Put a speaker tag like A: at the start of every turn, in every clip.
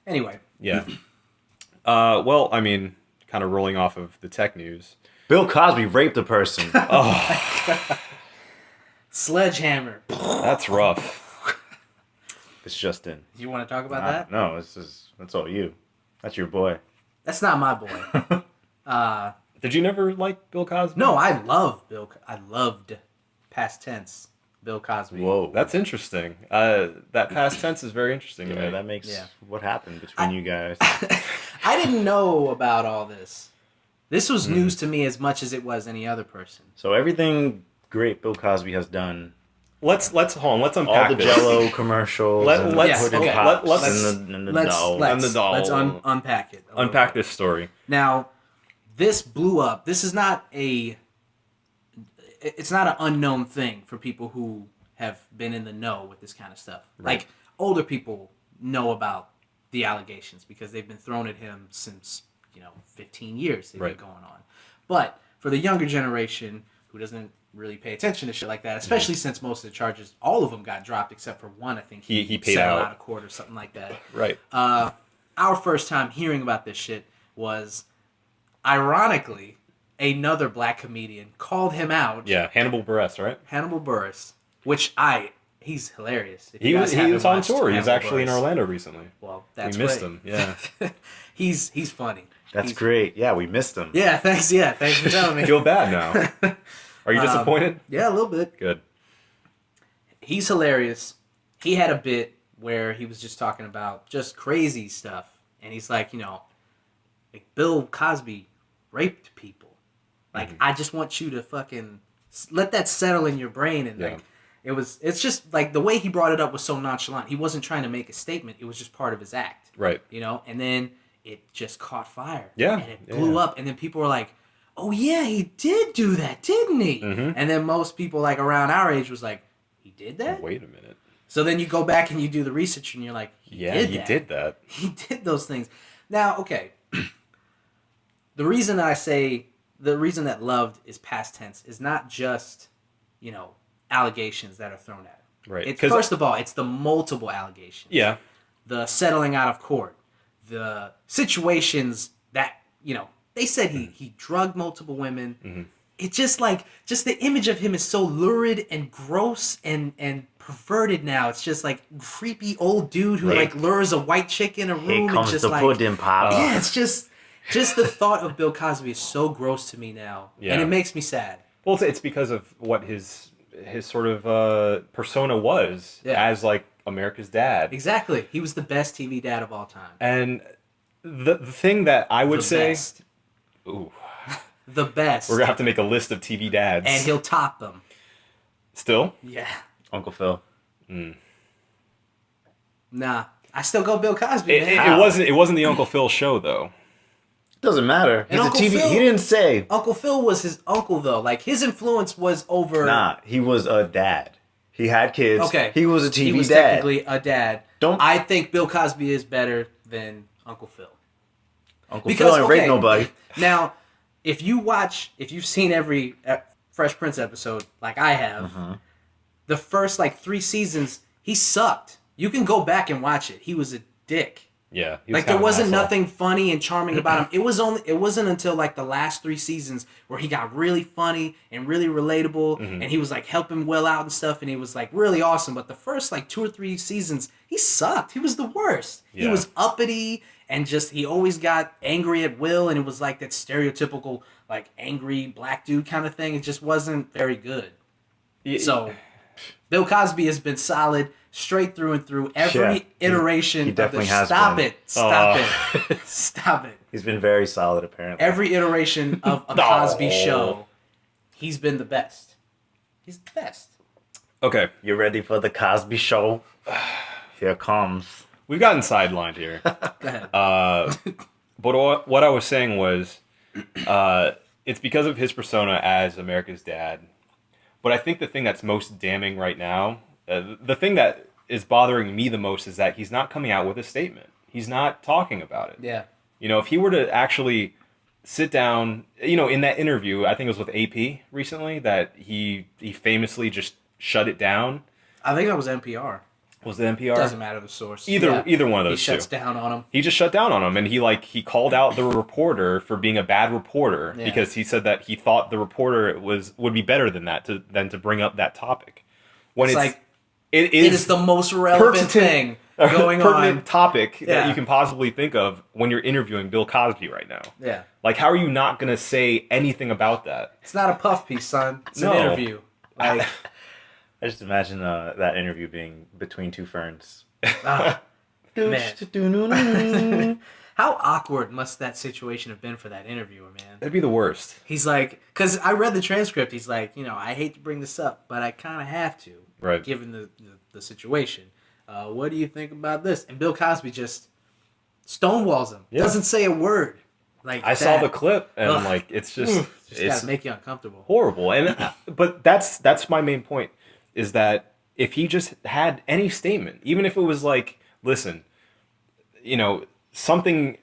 A: Anyway.
B: Yeah. Well, I mean, kind of rolling off of the tech news.
C: Bill Cosby raped a person.
B: Oh,
A: Sledgehammer.
B: that's rough.
C: It's just in.
A: You want to talk about that?
C: No, that's all you. That's your boy.
A: That's not my boy.
B: Did you never like Bill Cosby?
A: No, I loved past tense Bill Cosby.
C: Whoa.
B: That's interesting. That past tense is very interesting to
C: Yeah,
B: me.
C: that makes what happened between you guys.
A: I didn't know about all this. This was news to me as much as it was any other person.
C: So everything great Bill Cosby has done.
B: Let's hold on. Let's
C: All
B: unpack
C: the
B: this.
C: Jello commercials.
B: Let's
A: Unpack it.
B: Unpack this story.
A: Now, this blew up. This is not it's not an unknown thing for people who have been in the know with this kind of stuff.
B: Right.
A: Like, older people know about the allegations because they've been thrown at him since, 15 years they've been going on. But for the younger generation who doesn't really pay attention to shit like that, especially since most of the charges, all of them got dropped except for one, I think
B: he paid
A: settled
B: out
A: out of court or something like that.
B: Right.
A: Our first time hearing about this shit was, ironically, another black comedian called him out.
B: Yeah, Hannibal Buress, right?
A: Hannibal Buress, which he's hilarious. If
B: He
A: you
B: was
A: guys haven't
B: on
A: watched
B: tour. He was
A: Hannibal
B: actually in
A: Buress,
B: Orlando recently.
A: Well, that's
B: we missed
A: great.
B: him. Yeah.
A: He's funny.
C: That's great. Yeah, we missed him.
A: Yeah, thanks. Yeah, thanks for telling me.
B: I feel bad now. Are you disappointed?
A: Yeah, a little bit.
B: Good.
A: He's hilarious. He had a bit where he was just talking about just crazy stuff, and he's like, like Bill Cosby raped people. Like, I just want you to fucking let that settle in your brain, and like, it's just like the way he brought it up was so nonchalant. He wasn't trying to make a statement. It was just part of his act.
B: Right.
A: And then it just caught fire.
B: Yeah.
A: And it blew up, and then people were like, oh yeah, he did do that, didn't he?
B: Mm-hmm.
A: And then most people like around our age was like, he did that?
B: Wait a minute.
A: So then you go back and you do the research and you're like, he did that. He did those things. Now, okay. The reason that loved is past tense is not just, allegations that are thrown at him.
B: Right.
A: It's, first of all, it's the multiple allegations.
B: Yeah.
A: The settling out of court. The situations that, they said he drugged multiple women. Mm-hmm. It's just the image of him is so lurid and gross and perverted now. It's just like creepy old dude who lures a white chick in a room.
C: Here comes
A: and just
C: the pudding pop.
A: Yeah, it's just the thought of Bill Cosby is so gross to me now. Yeah. And it makes me sad.
B: Well, it's because of what his sort of persona was as like America's dad.
A: Exactly. He was the best TV dad of all time.
B: And the thing that I would say...
A: Best.
B: Ooh.
A: The best.
B: We're going to have to make a list of TV dads.
A: And he'll top them.
B: Still?
A: Yeah.
C: Uncle Phil.
A: Nah. I still go Bill Cosby,
B: It wasn't the Uncle Phil show, though.
C: Doesn't matter. He's a TV...
A: Phil,
C: he didn't say...
A: Uncle Phil was his uncle, though. Like, his influence was over...
C: Nah, he was a dad. He had kids.
A: Okay.
C: He was a TV dad.
A: He was technically a dad.
C: Don't...
A: I think Bill Cosby is better than Uncle Phil.
C: Uncle Phil ain't rape nobody.
A: Now, if you've seen every Fresh Prince episode, like I have, the first, 3 seasons, he sucked. You can go back and watch it. He was a dick.
B: Yeah.
A: There wasn't nothing funny and charming about him. It wasn't until the last 3 seasons where he got really funny and really relatable, and he was helping Will out and stuff, and he was really awesome. But the first 2 or 3 seasons, he sucked. He was the worst. Yeah. He was uppity and he always got angry at Will, and it was that stereotypical angry black dude kind of thing. It just wasn't very good. Yeah. So Bill Cosby has been solid straight through and through. Every iteration
C: he definitely has
A: Stop
C: been.
A: it. Stop it.
C: He's been very solid, apparently.
A: Every iteration of a Cosby show, he's been the best. He's the best.
B: Okay.
C: You ready for the Cosby show? Here it comes.
B: We've gotten sidelined here.
A: Go ahead.
B: But what I was saying was, it's because of his persona as America's dad. But I think the thing that's most damning right now, the thing that is bothering me the most is that he's not coming out with a statement. He's not talking about it.
A: Yeah.
B: If he were to actually sit down, in that interview, I think it was with AP recently, that he famously just shut it down.
A: I think that was NPR.
B: Was it NPR?
A: Doesn't matter the source.
B: Either one of those
A: He shuts
B: two.
A: down on him.
B: He just shut down on him, and he called out the reporter for being a bad reporter because he said that he thought the reporter would be better than to bring up that topic. When
A: It's like
B: it
A: is the most relevant thing going
B: pertinent
A: on.
B: topic that you can possibly think of when you're interviewing Bill Cosby right now.
A: Yeah.
B: Like, how are you not going to say anything about that?
A: It's not a puff piece, son. It's an
B: No.
A: interview. Like,
C: I just imagine that interview being between two ferns.
A: man. How awkward must that situation have been for that interviewer, man?
B: That'd be the worst.
A: He's like, because I read the transcript. He's like, I hate to bring this up, but I kind of have to,
B: Right?
A: Given the situation. What do you think about this? And Bill Cosby just stonewalls him.
B: Yeah.
A: Doesn't say a word. Like
B: I saw the clip, and like it's just it's
A: gotta make you uncomfortable.
B: horrible. And but that's my main point, is that if he just had any statement, even if it was like, listen, something.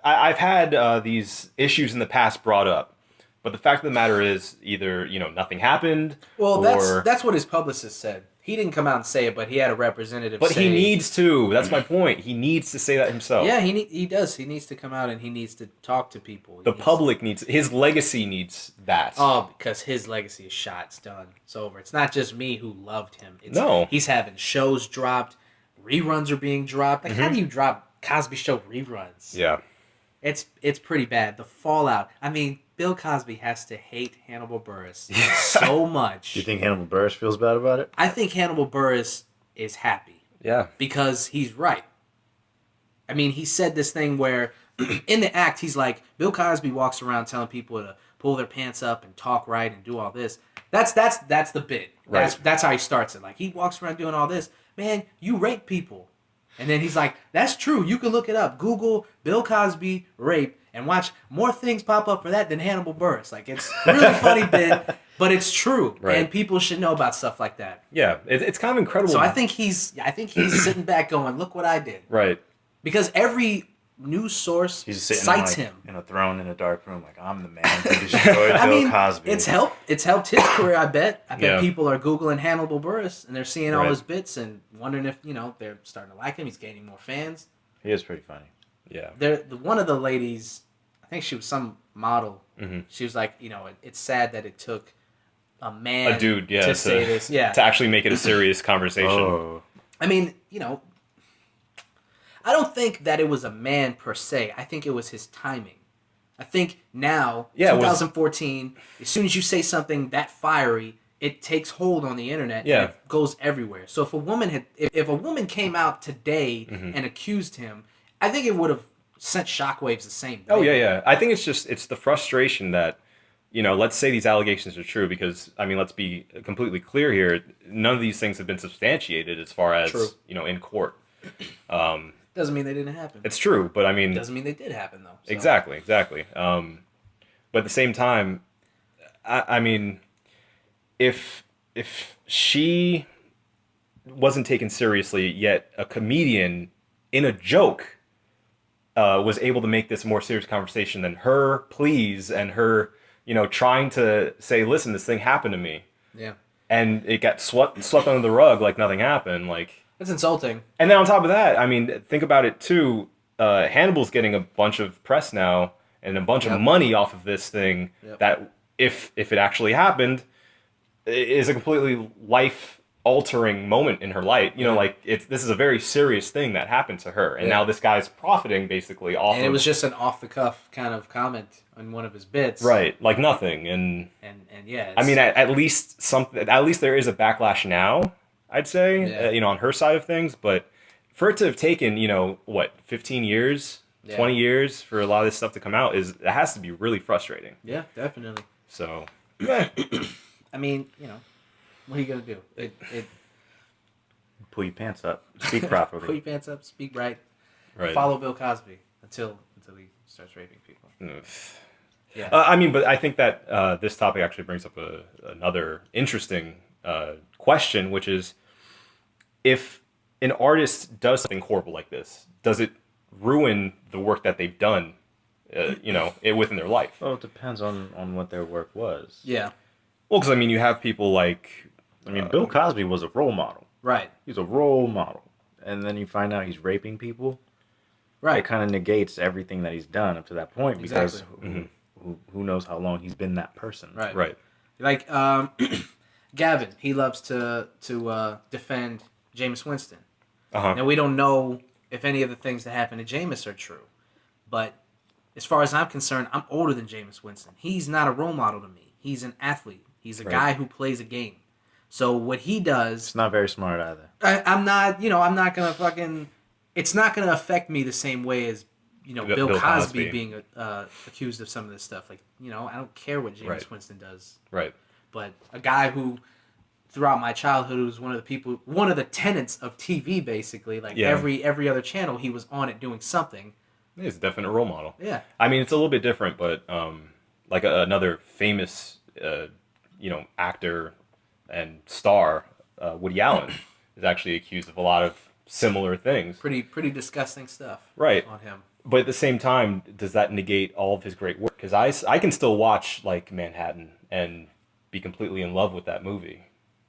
B: I've had these issues in the past brought up, but the fact of the matter is, either nothing happened.
A: Well,
B: or,
A: that's what his publicist said. He didn't come out and say it, but he had a representative.
B: But
A: say,
B: he needs to. That's my point. He needs to say that himself.
A: Yeah, he does. He needs to come out and he needs to talk to people.
B: The public needs. His legacy needs that.
A: Oh, because his legacy is shot. It's done. It's over. It's not just me who loved him.
B: No.
A: He's having shows dropped. Reruns are being dropped. Like, how do you drop Cosby Show reruns?
B: Yeah.
A: It's pretty bad. The fallout. I mean, Bill Cosby has to hate Hannibal Buress so much.
C: Do you think Hannibal Buress feels bad about it?
A: I think Hannibal Buress is happy.
B: Yeah.
A: Because he's right. I mean, he said this thing where in the act, he's like, Bill Cosby walks around telling people to pull their pants up and talk right and do all this. That's the bit.
B: Right.
A: That's how he starts it. Like, he walks around doing all this. Man, you rape people. And then he's like, that's true. You can look it up. Google Bill Cosby rape and watch more things pop up for that than Hannibal Buress. Like, it's a really funny bit, but it's true.
B: Right.
A: And people should know about stuff like that.
B: Yeah. It's kind of incredible.
A: So I think he's sitting back going, look what I did.
B: Right.
A: Because every news source
C: He's sitting
A: cites
C: like,
A: him.
C: in a throne in a dark room, like, I'm the man who destroyed
A: I
C: Bill
A: mean,
C: Cosby.
A: it's helped his career, I bet. I bet
B: Yeah.
A: people are Googling Hannibal Buress and they're seeing all
B: Right.
A: his bits and wondering if, they're starting to like him. He's gaining more fans.
C: He is pretty funny.
B: Yeah.
A: One of the ladies, I think she was some model,
B: Mm-hmm.
A: she was like, it's sad that it took a man
B: A dude, yeah,
A: to say this. Yeah.
B: to actually make it a serious conversation.
C: Oh.
A: I mean, I don't think that it was a man per se. I think it was his timing. I think now,
B: Yeah, it was-
A: 2014, as soon as you say something that fiery, it takes hold on the internet
B: Yeah.
A: and it goes everywhere. So if a woman came out today
B: Mm-hmm.
A: and accused him, I think it would have sent shockwaves the same way.
B: Oh yeah. I think it's the frustration that, let's say these allegations are true, because I mean, let's be completely clear here. None of these things have been substantiated as far as
A: True.
B: In court.
A: Doesn't mean they didn't happen.
B: It's true, but I mean,
A: Doesn't mean they did happen though. So.
B: exactly. But at the same time, I mean, if she wasn't taken seriously, yet a comedian in a joke was able to make this a more serious conversation than her pleas and her, trying to say, listen, this thing happened to me.
A: Yeah.
B: And it got swept under the rug like nothing happened. Like,
A: That's insulting.
B: and then on top of that, I mean, think about it too. Hannibal's getting a bunch of press now and a bunch of money off of this thing.
A: Yep.
B: That if it actually happened, is a completely life-altering moment in her life. This is a very serious thing that happened to her, and now this guy's profiting basically off.
A: And it was just an off-the-cuff kind of comment on one of his bits.
B: right, like nothing, and
A: yeah.
B: I mean, at least something. At least there is a backlash now, I'd say, on her side of things. But for it to have taken, 15 years, 20 years for a lot of this stuff to come out, it has to be really frustrating.
A: Yeah, definitely.
B: So,
A: I mean, what are you gonna do? It
C: Pull your pants up. Speak
A: Put
C: properly.
A: your pants up, speak right.
B: right.
A: Follow Bill Cosby until he starts raping people. Yeah.
B: I mean, but I think that this topic actually brings up another interesting question, which is, if an artist does something horrible like this, does it ruin the work that they've done, within their life?
C: Well, it depends on what their work was.
A: Yeah.
B: Well, because I mean, you have people like,
C: I mean, Bill Cosby was a role model.
A: Right.
C: He's a role model. And then you find out he's raping people.
A: Right.
C: It kind of negates everything that he's done up to that point because
A: Exactly.
C: who knows how long he's been that person.
A: Right.
B: Right.
A: Like Gavin, he loves to defend Jameis Winston.
B: Uh-huh.
A: Now we don't know if any of the things that happened to Jameis are true, but as far as I'm concerned, I'm older than Jameis Winston. He's not a role model to me. He's an athlete. He's a guy who plays a game. So what he does,
C: It's not very smart either.
A: I'm not gonna fucking. It's not gonna affect me the same way as Bill Cosby being accused of some of this stuff. Like I don't care what Jameis Winston does.
B: Right.
A: But a guy who, throughout my childhood, was one of the tenets of TV, basically. Like every other channel, he was on it doing something.
B: He's a definite role model.
A: Yeah.
B: I mean, it's a little bit different, but like another famous, actor and star, Woody Allen, is actually accused of a lot of similar things.
A: Pretty disgusting stuff.
B: Right.
A: On him.
B: But at the same time, does that negate all of his great work? Because I can still watch like Manhattan and be completely in love with that movie,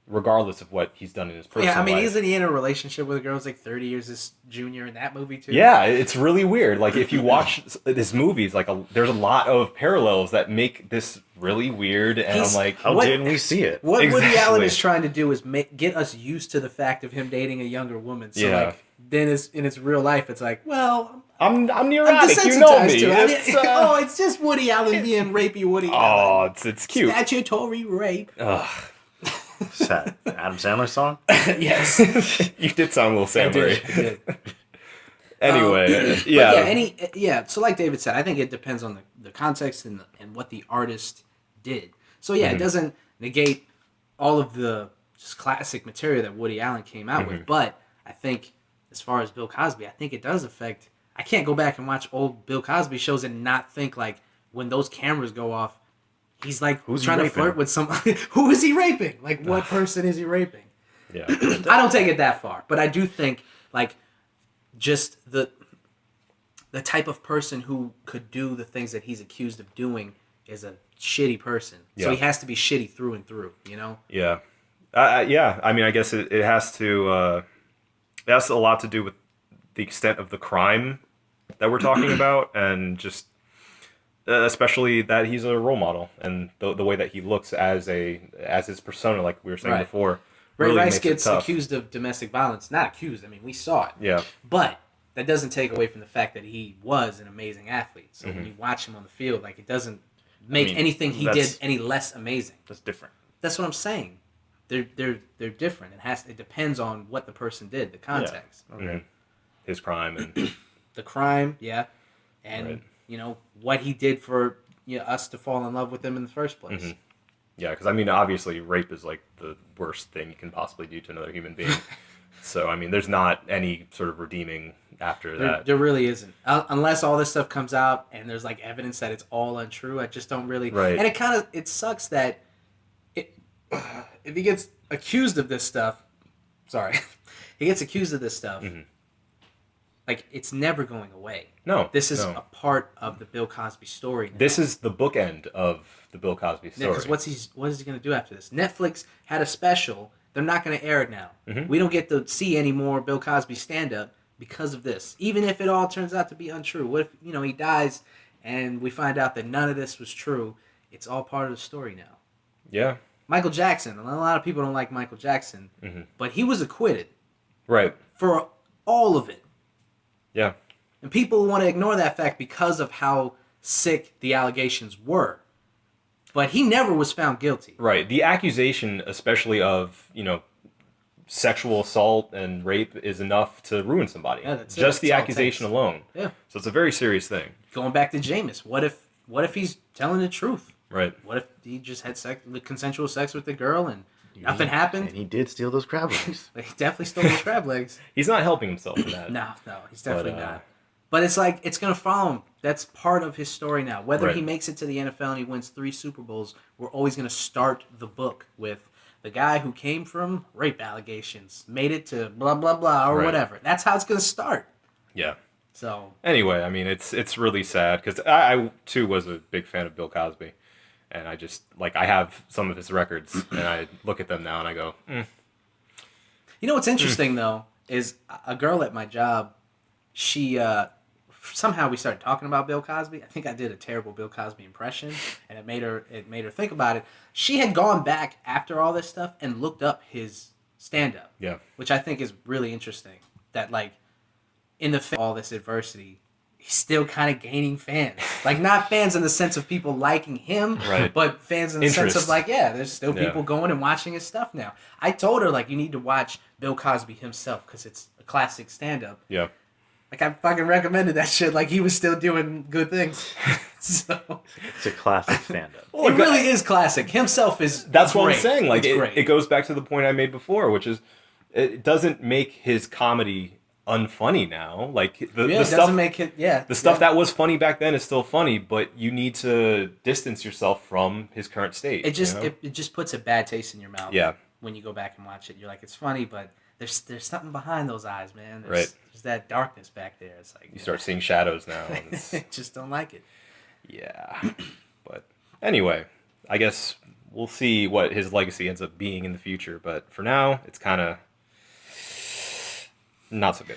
B: regardless of what he's done in his personal life.
A: Yeah, I mean, isn't he in a relationship with a girl who's like 30 years his junior in that movie too?
B: Yeah, it's really weird. Like if you watch his movies, like there's a lot of parallels that make this really weird. And I'm like,
C: how didn't we see it?
A: What Woody Allen is trying to do is get us used to the fact of him dating a younger woman. So like then in his real life, it's like, well,
B: I'm neurotic. You know me.
A: It's just Woody Allen being rapey Woody Allen.
B: Oh, it's cute.
A: Statutory rape.
B: Ugh.
C: Is that Adam Sandler song?
A: Yes.
B: You did sound a little
A: I
B: Sandler.
A: did.
B: Anyway,
A: So like David said, I think it depends on the context and what the artist did. So it doesn't negate all of the just classic material that Woody Allen came out with. But I think as far as Bill Cosby, I think it does affect. I can't go back and watch old Bill Cosby shows and not think like when those cameras go off, he's like trying to flirt with somebody. Who is he raping? Like what person is he raping?
B: Yeah.
A: I don't take it that far, but I do think like just the type of person who could do the things that he's accused of doing is a shitty person. So he has to be shitty through and through,
B: Yeah. Yeah. I mean, I guess it has to. It has a lot to do with the extent of the crime that we're talking about, and just especially that he's a role model, and the way that he looks as his persona, like we were saying before.
A: Ray
B: really
A: Rice gets accused of domestic violence. Not accused. I mean, we saw it.
B: Yeah.
A: But that doesn't take away from the fact that he was an amazing athlete. So when you watch him on the field, like it doesn't make anything he did any less amazing.
C: That's different.
A: That's what I'm saying. They're different. It depends on what the person did, the context.
C: Yeah. Okay.
B: Mm-hmm. His crime and
A: the crime, and what he did for us to fall in love with him in the first place.
B: Mm-hmm. Yeah, because I mean, obviously, rape is like the worst thing you can possibly do to another human being. So I mean, there's not any sort of redeeming after that.
A: There really isn't, unless all this stuff comes out and there's like evidence that it's all untrue. I just don't really.
B: Right.
A: And it sucks that if he gets accused of this stuff, he gets accused of this stuff.
B: Mm-hmm.
A: Like it's never going away.
B: No,
A: this is a part of the Bill Cosby story. Now.
B: This is the bookend of the Bill Cosby story.
A: Because what is he going to do after this? Netflix had a special. They're not going to air it now.
B: Mm-hmm.
A: We don't get to see any more Bill Cosby stand up because of this. Even if it all turns out to be untrue. What if he dies and we find out that none of this was true? It's all part of the story now.
B: Yeah.
A: Michael Jackson. A lot of people don't like Michael Jackson, but he was acquitted.
B: Right.
A: For all of it.
B: Yeah.
A: And people want to ignore that fact because of how sick the allegations were. But he never was found guilty.
B: Right. The accusation, especially of, sexual assault and rape, is enough to ruin somebody.
A: Yeah, that's
B: just
A: the
B: accusation alone.
A: Yeah.
B: So it's a very serious thing.
A: Going back to Jameis, what if he's telling the truth?
B: Right.
A: What if he just had consensual sex with the girl and nothing happened?
C: And he did steal those crab legs.
A: He definitely stole those crab legs.
B: He's not helping himself in that.
A: No, he's definitely not. But it's like, it's going to follow him. That's part of his story now. Whether he makes it to the NFL and he wins 3 Super Bowls, we're always going to start the book with the guy who came from rape allegations, made it to blah, blah, blah, or whatever. That's how it's going to start.
B: Yeah.
A: So.
B: Anyway, I mean, it's really sad because I, too, was a big fan of Bill Cosby. And I just, I have some of his records, and I look at them now and I go,
A: You know what's interesting though is a girl at my job. She somehow we started talking about Bill Cosby. I think I did a terrible Bill Cosby impression, and it made her think about it. She had gone back after all this stuff and looked up his stand up.
B: Yeah.
A: Which I think is really interesting. That like in the face of all this adversity, he's still kind of gaining fans. Like not fans in the sense of people liking him,
B: Right.
A: but fans in the sense of like, yeah, there's still people going and watching his stuff now. I told her like you need to watch Bill Cosby himself because it's a classic stand up.
B: Yeah.
A: Like I fucking recommended that shit. Like he was still doing good things. So
C: It's a classic stand-up.
A: it really is classic. Himself is.
B: That's
A: great.
B: what I'm saying. Like
A: It's great.
B: it goes back to the point I made before, which is it doesn't make his comedy unfunny now. Like the
A: it
B: stuff
A: doesn't make it. Yeah,
B: the stuff that was funny back then is still funny, but you need to distance yourself from his current state.
A: It just
B: you know?
A: it just puts a bad taste in your mouth.
B: Yeah.
A: When you go back and watch it, you're like, it's funny, but there's something behind those eyes, man.
B: Right.
A: There's that darkness back there. It's like
B: you start seeing shadows now. And it's,
A: just don't like it.
B: yeah. But anyway, I guess we'll see what his legacy ends up being in the future. But for now, it's kind of not so good.